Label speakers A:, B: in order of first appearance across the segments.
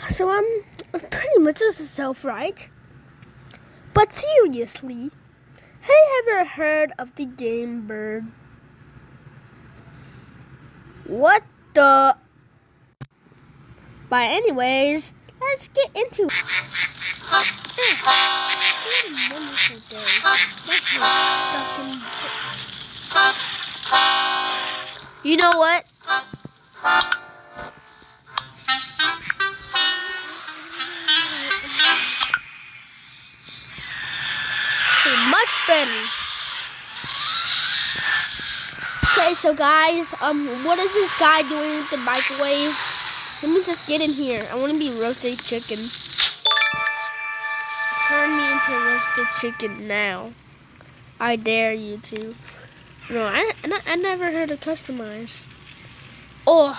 A: So I'm pretty much just a self, right? But seriously, have you ever heard of the game Bird? What the? But anyways, let's get into it. What a wonderful day. My head's stuck in... You know what? Okay, much better. Okay, so guys, what is this guy doing with the microwave? Let me just get in here. I want to be roasted chicken. Turn me into roasted chicken now. I dare you to. No, I never heard of customize. Oh.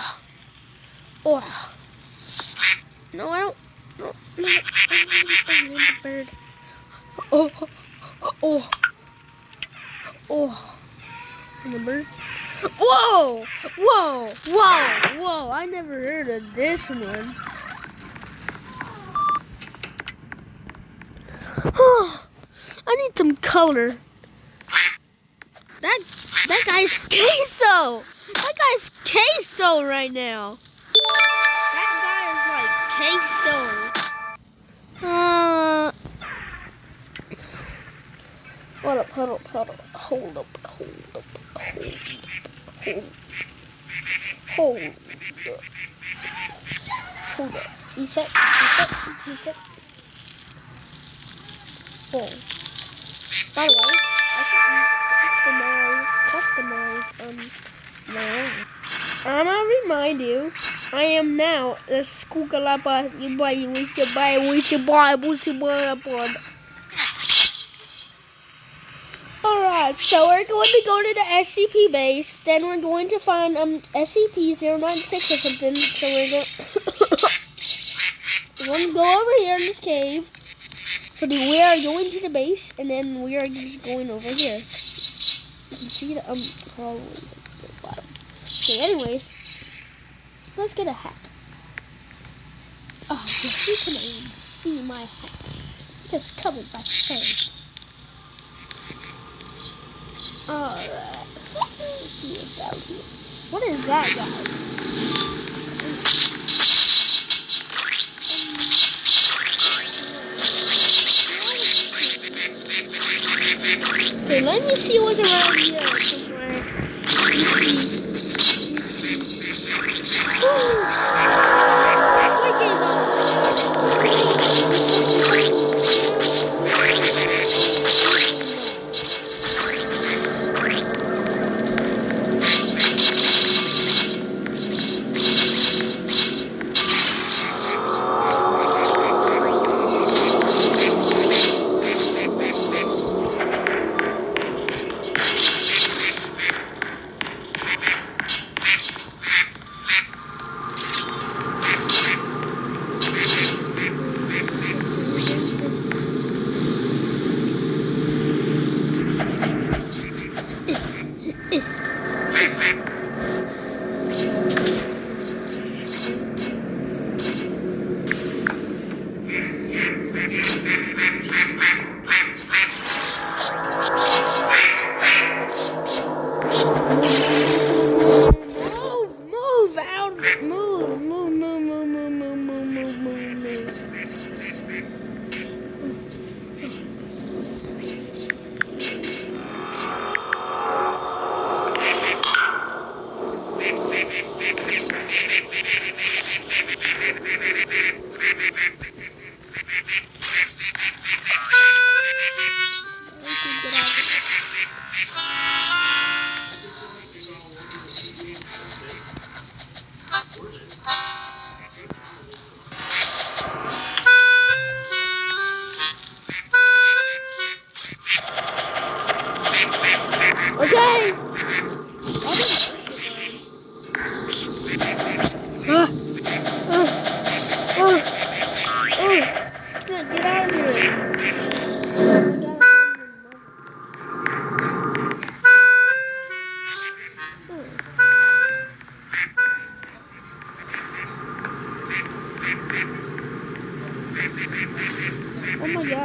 A: No, I don't. No. I need the bird. Oh. And the bird. Whoa! I never heard of this one. I need some color. That guy's queso. That guy's queso right now. That guy is like queso. Hold up. Hold up. Reset. Full. By the way, I should customize my own. I'm gonna remind you, I am now the Skookalapa. Alright, so we're going to go to the SCP base, then we're going to find SCP-096 or something, so we're going to go over here in this cave. So we are going to the base, and then we are just going over here. You can see the hallways at the bottom. Okay, anyways, let's get a hat. Oh, yes, you can even see my hat. It's covered by fur. Alright. Let's see what's out here. What is that guy? Okay, let me see what's around here somewhere.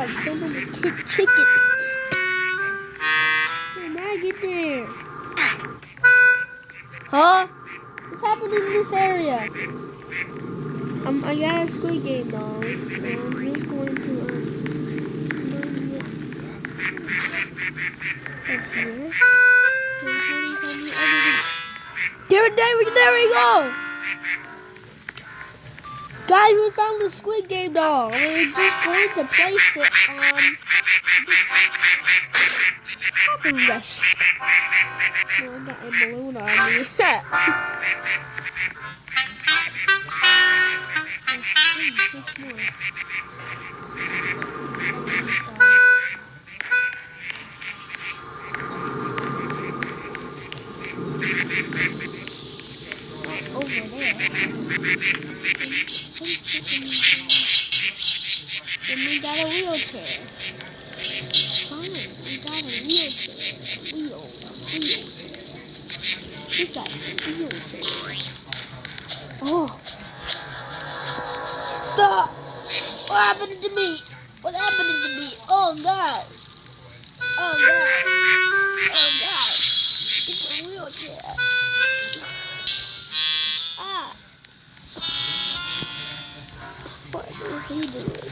A: god, so many chickens. When I get there. Huh? What's happening in this area? I got a Squid Game doll, so I'm just going to here. So there we go! Guys, we found the Squid Game doll. We're just going to place it on this rest. Oh, I got a balloon on me. Over there. And we got a wheelchair. Fine, we got a wheelchair. Wheelchair. We got a wheelchair. Oh. Stop! What happened to me? What happened to me? Oh God. Oh God. Oh God. It's a wheelchair. Ah. What is he doing?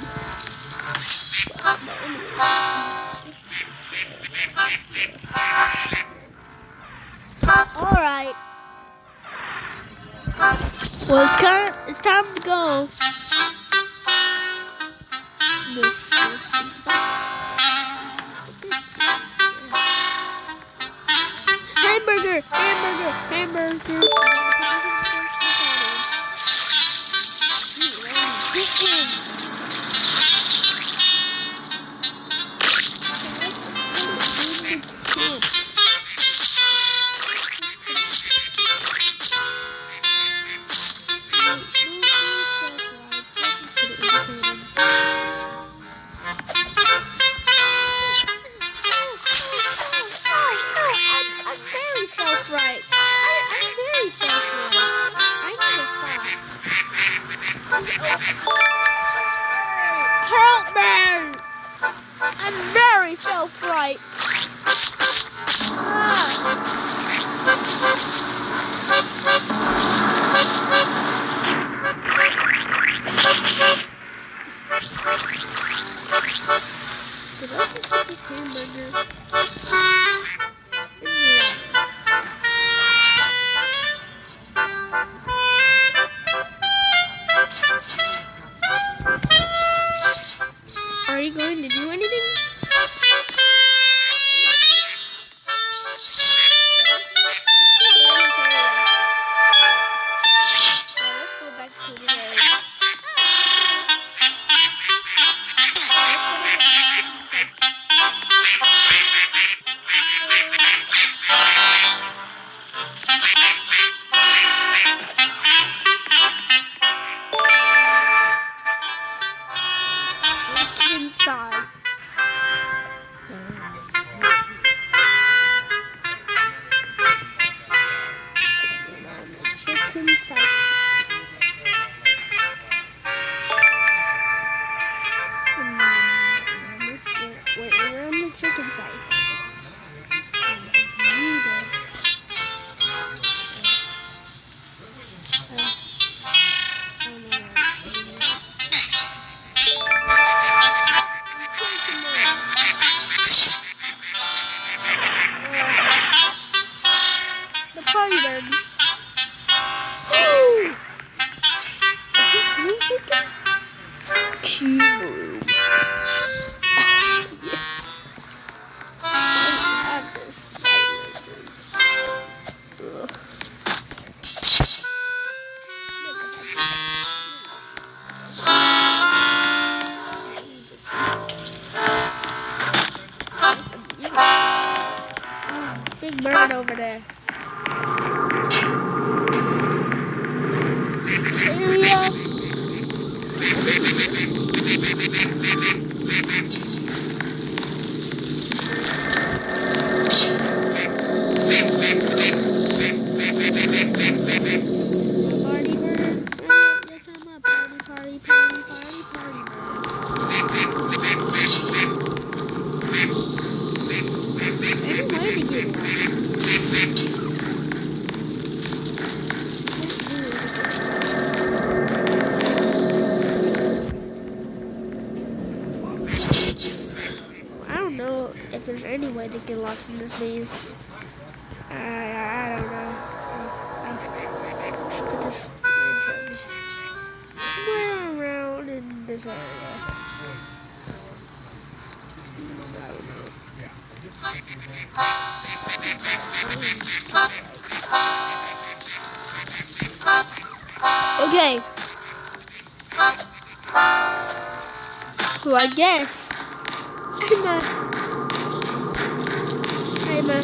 A: Alright. Well, it's time to go. Hamburger! Hamburger! Hamburger! Help me! I'm very self-right. So let's just put this hamburger. Are you going to do anything? Let's go back to the area. Inside. Chicken site. We're on the chicken site. The party bird. Ooh! Is this music? Cube room. Yes. I have this. Big bird over there. Area. Party bird. Yes, I'm a party bird. what's in this maze. I don't know. Put this lantern somewhere around in this area. I don't know. Okay. Well, I guess I'm a